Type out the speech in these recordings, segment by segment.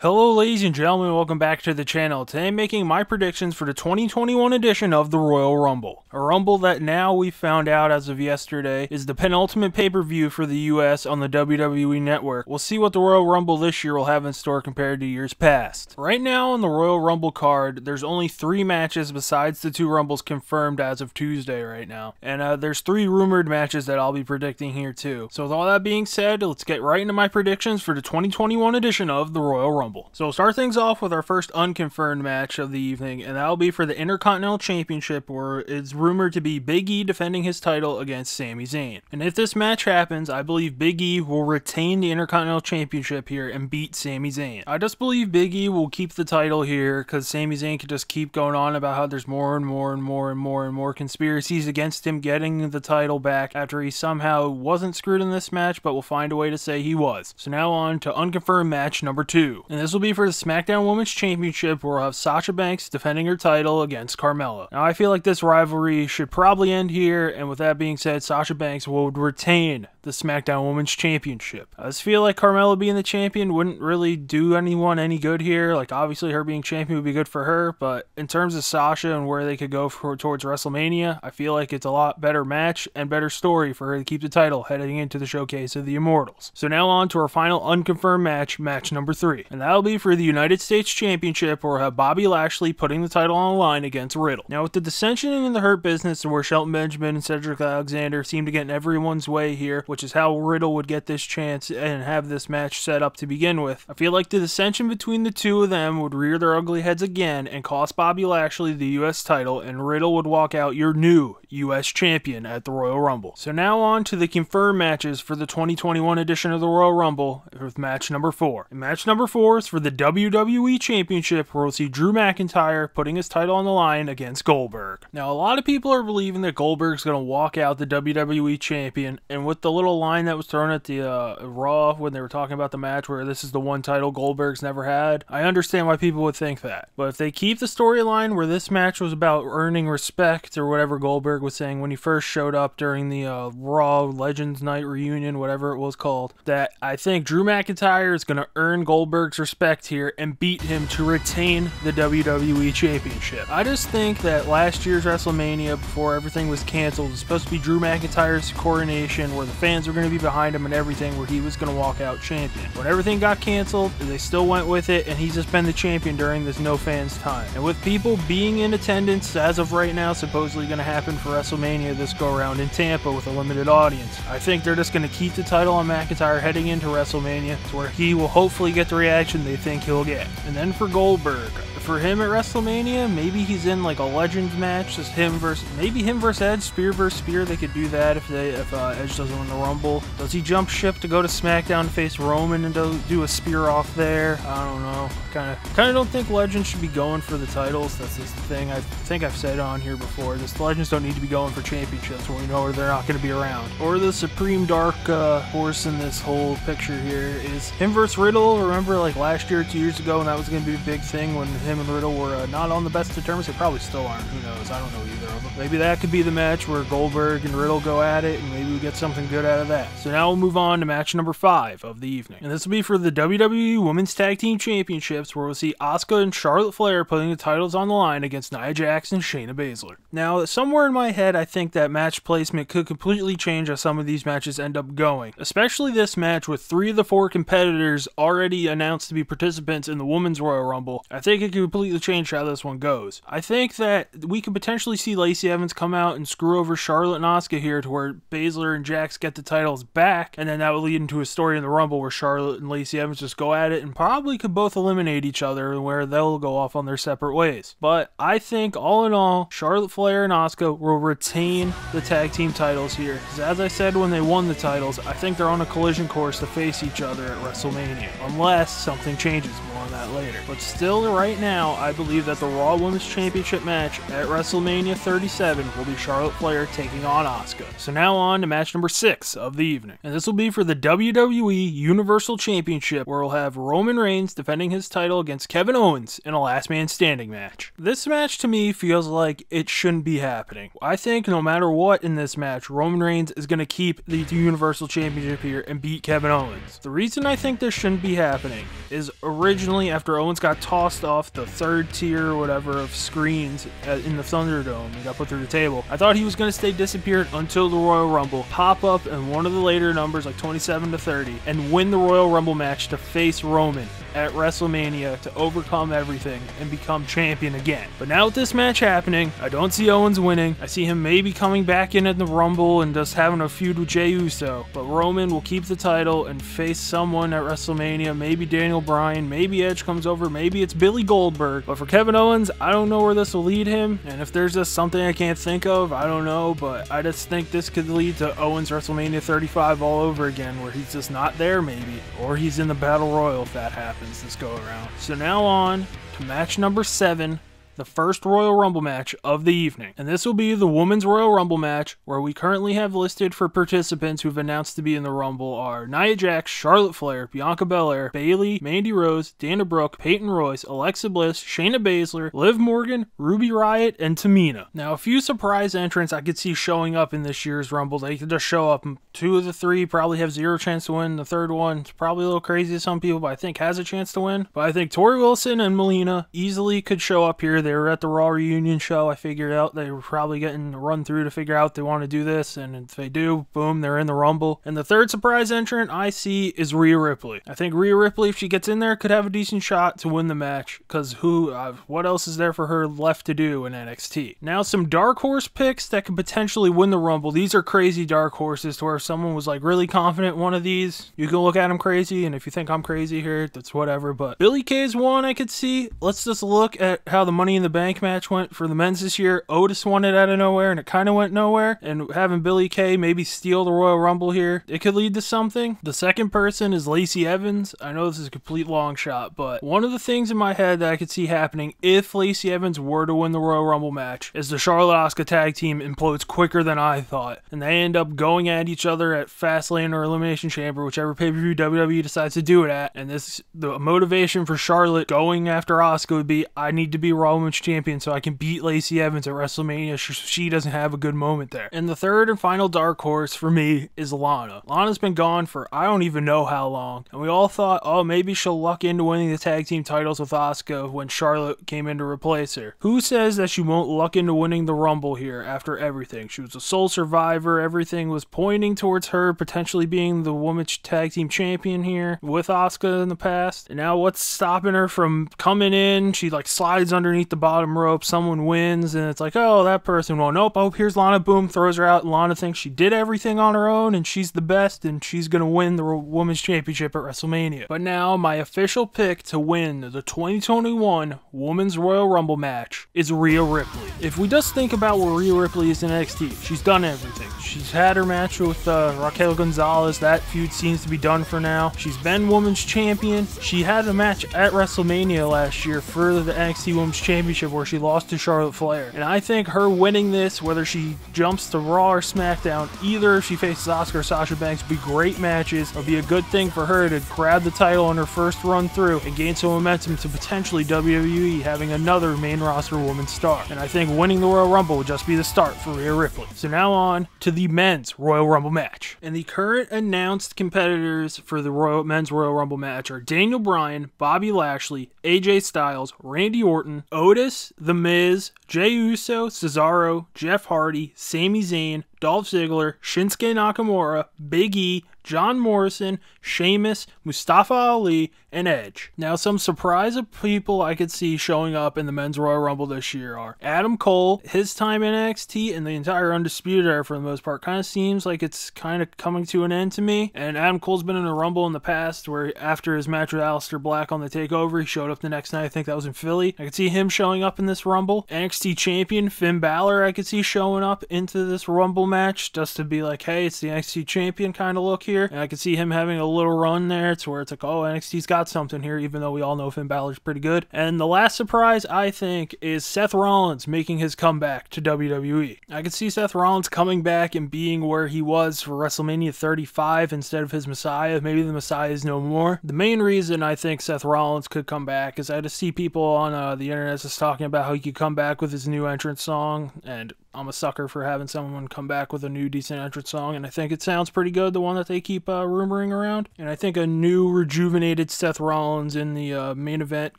Hello ladies and gentlemen, welcome back to the channel. Today I'm making my predictions for the 2021 edition of the Royal Rumble. A Rumble that now we found out as of yesterday is the penultimate pay-per-view for the US on the WWE Network. We'll see what the Royal Rumble this year will have in store compared to years past. Right now on the Royal Rumble card, there's only 3 matches besides the 2 Rumbles confirmed as of Tuesday right now. And there's 3 rumored matches that I'll be predicting here too. So with all that being said, let's get right into my predictions for the 2021 edition of the Royal Rumble. So we'll start things off with our first unconfirmed match of the evening, and that'll be for the Intercontinental Championship, where it's rumored to be Big E defending his title against Sami Zayn. And if this match happens, I believe Big E will retain the Intercontinental Championship here and beat Sami Zayn. I just believe Big E will keep the title here because Sami Zayn can just keep going on about how there's more and more conspiracies against him getting the title back after he somehow wasn't screwed in this match, but will find a way to say he was. So now on to unconfirmed match number 2. And this will be for the SmackDown Women's Championship, where we'll have Sasha Banks defending her title against Carmella. Now I feel like this rivalry should probably end here, and with that being said, Sasha Banks will retain the SmackDown Women's Championship. I just feel like Carmella being the champion wouldn't really do anyone any good here. Like, obviously her being champion would be good for her, but in terms of Sasha and where they could go towards WrestleMania, I feel like it's a lot better match and better story for her to keep the title heading into the Showcase of the Immortals. So now on to our final unconfirmed match, match number 3. And that'll be for the United States Championship, where we'll have Bobby Lashley putting the title on the line against Riddle. Now with the dissension in the Hurt Business, where Shelton Benjamin and Cedric Alexander seem to get in everyone's way here, which is how Riddle would get this chance and have this match set up to begin with, I feel like the dissension between the two of them would rear their ugly heads again and cost Bobby Lashley the US title, and Riddle would walk out your new US champion at the Royal Rumble. So now on to the confirmed matches for the 2021 edition of the Royal Rumble with match number 4. And match number 4 is for the WWE Championship, where we'll see Drew McIntyre putting his title on the line against Goldberg. Now a lot of people are believing that Goldberg's going to walk out the WWE champion, and with the little line that was thrown at the Raw when they were talking about the match where this is the one title Goldberg's never had, I understand why people would think that. But if they keep the storyline where this match was about earning respect, or whatever Goldberg was saying when he first showed up during the Raw Legends Night reunion, whatever it was called, that I think Drew McIntyre is going to earn Goldberg's respect here and beat him to retain the WWE Championship. I just think that last year's WrestleMania, before everything was canceled, was supposed to be Drew McIntyre's coronation, where the fans were going to be behind him and everything, where he was going to walk out champion. When everything got canceled, they still went with it, and he's just been the champion during this no fans time. And with people being in attendance as of right now, supposedly going to happen for WrestleMania this go around in Tampa with a limited audience, I think they're just going to keep the title on McIntyre heading into WrestleMania, to where he will hopefully get the reaction they think he'll get. And then for Goldberg, for him at WrestleMania, maybe he's in like a Legends match, just him versus Edge, Spear versus Spear. They could do that if Edge doesn't win the Rumble. Does he jump ship to go to SmackDown to face Roman and do a spear off there? I don't know. Kind of don't think Legends should be going for the titles. That's just the thing. I think I've said on here before. Just Legends don't need to be going for championships when we know they're not going to be around. Or the Supreme Dark Horse in this whole picture here is him versus Riddle. Remember, like last year, 2 years ago, and that was going to be a big thing when him and Riddle were not on the best of terms. They probably still aren't. Who knows? I don't know either of them. Maybe that could be the match where Goldberg and Riddle go at it, and maybe we get something good out of that. So now we'll move on to match number 5 of the evening. And this will be for the WWE Women's Tag Team Championships, where we'll see Asuka and Charlotte Flair putting the titles on the line against Nia Jax and Shayna Baszler. Now, somewhere in my head, I think that match placement could completely change how some of these matches end up going. Especially this match with 3 of the 4 competitors already announced to be participants in the Women's Royal Rumble. I think it could completely change how this one goes. I think that we could potentially see Lacey Evans come out and screw over Charlotte and Asuka here, to where Baszler and Jax get the titles back, and then that would lead into a story in the Rumble where Charlotte and Lacey Evans just go at it and probably could both eliminate each other, where they'll go off on their separate ways. But I think all in all, Charlotte Flair and Asuka will retain the tag team titles here, because as I said when they won the titles, I think they're on a collision course to face each other at WrestleMania, unless something changes. More on that later. But still, right now, I believe that the Raw Women's Championship match at WrestleMania 37 will be Charlotte Flair taking on Asuka. So now on to match number 6 of the evening. And this will be for the WWE Universal Championship, where we'll have Roman Reigns defending his title against Kevin Owens in a last man standing match. This match to me feels like it shouldn't be happening. I think no matter what in this match, Roman Reigns is going to keep the Universal Championship here and beat Kevin Owens. The reason I think this shouldn't be happening is originally Unfortunately, after Owens got tossed off the 3rd tier or whatever of screens in the Thunderdome and got put through the table, I thought he was going to stay disappeared until the Royal Rumble, pop up in one of the later numbers like 27 to 30, and win the Royal Rumble match to face Roman at WrestleMania to overcome everything and become champion again. But now with this match happening, I don't see Owens winning. I see him maybe coming back in at the Rumble and just having a feud with Jey Uso, but Roman will keep the title and face someone at WrestleMania, maybe Daniel Bryan, maybe Edge comes over, maybe it's Billy Goldberg. But for Kevin Owens, I don't know where this will lead him, and if there's just something I can't think of, I don't know, but I just think this could lead to Owens WrestleMania 35 all over again, where he's just not there maybe, or he's in the Battle Royal if that happens this go around. So now on to match number 7, the first Royal Rumble match of the evening. And this will be the Women's Royal Rumble match, where we currently have listed for participants who've announced to be in the Rumble are Nia Jax, Charlotte Flair, Bianca Belair, Bayley, Mandy Rose, Dana Brooke, Peyton Royce, Alexa Bliss, Shayna Baszler, Liv Morgan, Ruby Riott, and Tamina. Now, a few surprise entrants I could see showing up in this year's Rumble. They could just show up. 2 of the 3 probably have 0 chance to win. The 3rd one is probably a little crazy to some people, but I think has a chance to win. But I think Tori Wilson and Melina easily could show up here. They were at the Raw reunion show. I figured out they were probably getting run through to figure out they want to do this, and if they do, boom, they're in the Rumble. And the 3rd surprise entrant I see is Rhea Ripley. I think Rhea Ripley, if she gets in there, could have a decent shot to win the match, because what else is there for her left to do in NXT? Now, some dark horse picks that could potentially win the Rumble. These are crazy dark horses, to where if someone was like really confident in one of these, you can look at them crazy, and if you think I'm crazy here, that's whatever. But Billie Kay is one I could see. Let's just look at how the Money in the Bank match went for the men's this year. Otis won it out of nowhere, and it kind of went nowhere, and having Billie Kay maybe steal the Royal Rumble here, it could lead to something. The second person is Lacey Evans. I know this is a complete long shot, but one of the things in my head that I could see happening if Lacey Evans were to win the Royal Rumble match is the Charlotte Asuka tag team implodes quicker than I thought, and they end up going at each other at Fastlane or Elimination Chamber, whichever pay-per-view WWE decides to do it at. And the motivation for Charlotte going after Asuka would be, I need to be Raw Women's Champion so I can beat Lacey Evans at WrestleMania. She doesn't have a good moment there. And the 3rd and final dark horse for me is Lana. Lana's been gone for I don't even know how long, and we all thought, oh, maybe she'll luck into winning the tag team titles with Asuka when Charlotte came in to replace her. Who says that she won't luck into winning the Rumble here after everything? She was a sole survivor. Everything was pointing towards her potentially being the women's tag team champion here with Asuka in the past. And now what's stopping her from coming in? She like slides underneath the bottom rope, someone wins, and it's like, oh, that person won. Nope, oh, here's Lana, boom, throws her out, and Lana thinks she did everything on her own, and she's the best, and she's gonna win the Women's Championship at WrestleMania. But now, my official pick to win the 2021 Women's Royal Rumble match is Rhea Ripley. If we just think about where Rhea Ripley is in NXT, she's done everything. She's had her match with Raquel Gonzalez. That feud seems to be done for now. She's been Women's Champion. She had a match at WrestleMania last year for the NXT Women's Championship where she lost to Charlotte Flair. And I think her winning this, whether she jumps to Raw or SmackDown, either if she faces Asuka or Sasha Banks, would be great matches. It'll be a good thing for her to grab the title on her first run through and gain some momentum to potentially WWE having another main roster women's star. And I think winning the Royal Rumble would just be the start for Rhea Ripley. So now on to the men's Royal Rumble match. And the current announced competitors for the men's Royal Rumble match are Daniel Bryan, Bobby Lashley, AJ Styles, Randy Orton, Otis, The Miz, Jey Uso, Cesaro, Jeff Hardy, Sami Zayn, Dolph Ziggler, Shinsuke Nakamura, Big E, John Morrison, Sheamus, Mustafa Ali, and Edge. Now, some surprise of people I could see showing up in the Men's Royal Rumble this year are Adam Cole. His time in NXT and the entire Undisputed Era, for the most part, kind of seems like it's kind of coming to an end to me. And Adam Cole's been in a Rumble in the past where after his match with Aleister Black on the TakeOver, he showed up the next night. I think that was in Philly. I could see him showing up in this Rumble. NXT Champion Finn Balor I could see showing up into this Rumble match just to be like, hey, it's the NXT Champion kind of look here. And I could see him having a little run there to where it's like, oh, NXT's got something here, even though we all know Finn Balor's pretty good. And the last surprise, I think, is Seth Rollins making his comeback to WWE. I could see Seth Rollins coming back and being where he was for WrestleMania 35 instead of his Messiah. Maybe the Messiah is no more. The main reason I think Seth Rollins could come back is I just see people on the internet just talking about how he could come back with his new entrance song, and I'm a sucker for having someone come back with a new decent entrance song, and I think it sounds pretty good, the one that they keep rumoring around. And I think a new rejuvenated Seth Rollins in the main event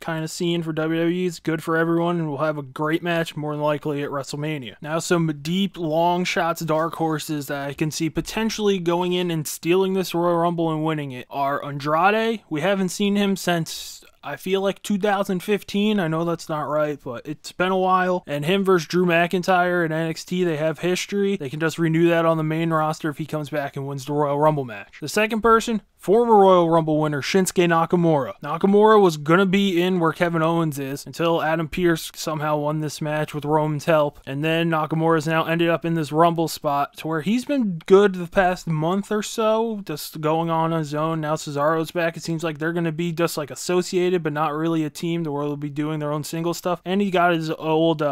kind of scene for WWE is good for everyone, and we'll have a great match, more than likely at WrestleMania. Now some deep, long shots, dark horses that I can see potentially going in and stealing this Royal Rumble and winning it are Andrade. We haven't seen him since, I feel like, 2015. I know that's not right, but it's been a while. And him versus Drew McIntyre in NXT, they have history. They can just renew that on the main roster if he comes back and wins the Royal Rumble match. The second person, former Royal Rumble winner Shinsuke Nakamura. Nakamura was gonna be in where Kevin Owens is until Adam Pearce somehow won this match with Roman's help. And then Nakamura's now ended up in this Rumble spot to where he's been good the past month or so, just going on his own. Now Cesaro's back. It seems like they're gonna be just like associated, but not really a team. The world will be doing their own single stuff. And he got his old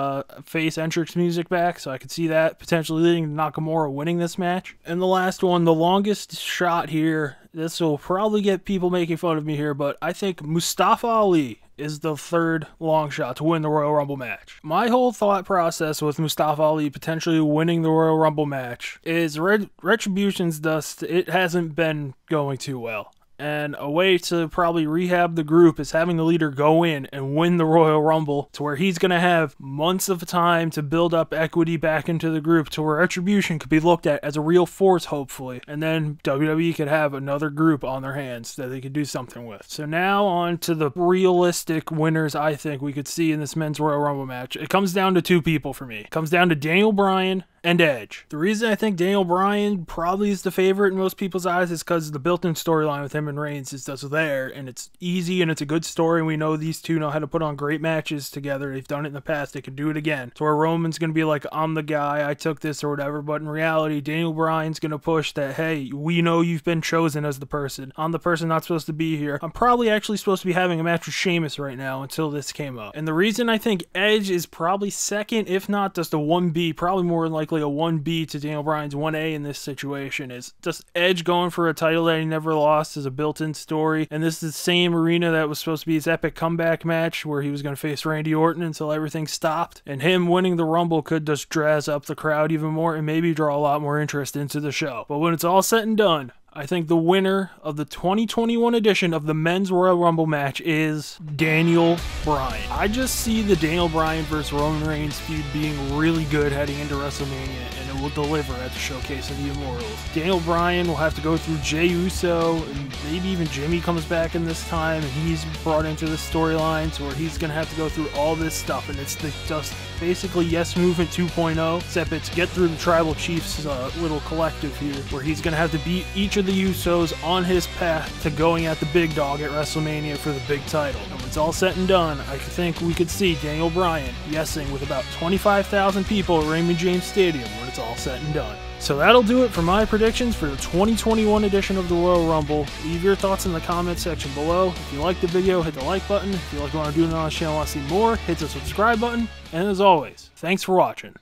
face entrance music back, so I could see that potentially leading to Nakamura winning this match. And the last one, the longest shot here, this will probably get people making fun of me here, but I think Mustafa Ali is the third long shot to win the Royal Rumble match. My whole thought process with Mustafa Ali potentially winning the Royal Rumble match is Retribution's dust. It hasn't been going too well. And a way to probably rehab the group is having the leader go in and win the Royal Rumble to where he's going to have months of time to build up equity back into the group to where Retribution could be looked at as a real force, hopefully. And then WWE could have another group on their hands that they could do something with. So now on to the realistic winners I think we could see in this men's Royal Rumble match. It comes down to two people for me. It comes down to Daniel Bryan and Edge. The reason I think Daniel Bryan probably is the favorite in most people's eyes is because the built-in storyline with him and Reigns is just there, and it's easy and it's a good story, and we know these two know how to put on great matches together. They've done it in the past. They can do it again. So where Roman's going to be like, I'm the guy, I took this or whatever, but in reality, Daniel Bryan's going to push that, hey, we know you've been chosen as the person. I'm the person not supposed to be here. I'm probably actually supposed to be having a match with Sheamus right now until this came up. And the reason I think Edge is probably second, if not just a 1B, probably more than likely a 1B to Daniel Bryan's 1A in this situation, is just Edge going for a title that he never lost is a built-in story, and this is the same arena that was supposed to be his epic comeback match where he was going to face Randy Orton until everything stopped, and him winning the Rumble could just dress up the crowd even more and maybe draw a lot more interest into the show. But when it's all said and done, I think the winner of the 2021 edition of the Men's Royal Rumble match is Daniel Bryan. I just see the Daniel Bryan versus Roman Reigns feud being really good heading into WrestleMania, and it will deliver at the Showcase of the Immortals. Daniel Bryan will have to go through Jey Uso, and maybe even Jimmy comes back in this time, and he's brought into the storyline, so where he's going to have to go through all this stuff, and it's just basically Yes Movement 2.0, except it's get through the Tribal Chiefs little collective here, where he's going to have to beat each of the Usos on his path to going at the big dog at WrestleMania for the big title. And when it's all said and done, I think we could see Daniel Bryan yesing with about 25,000 people at Raymond James Stadium when it's all said and done. So that'll do it for my predictions for the 2021 edition of the Royal Rumble. Leave your thoughts in the comment section below. If you liked the video, hit the like button. If you like what I'm doing on this channel and want to see more, hit the subscribe button. And as always, thanks for watching.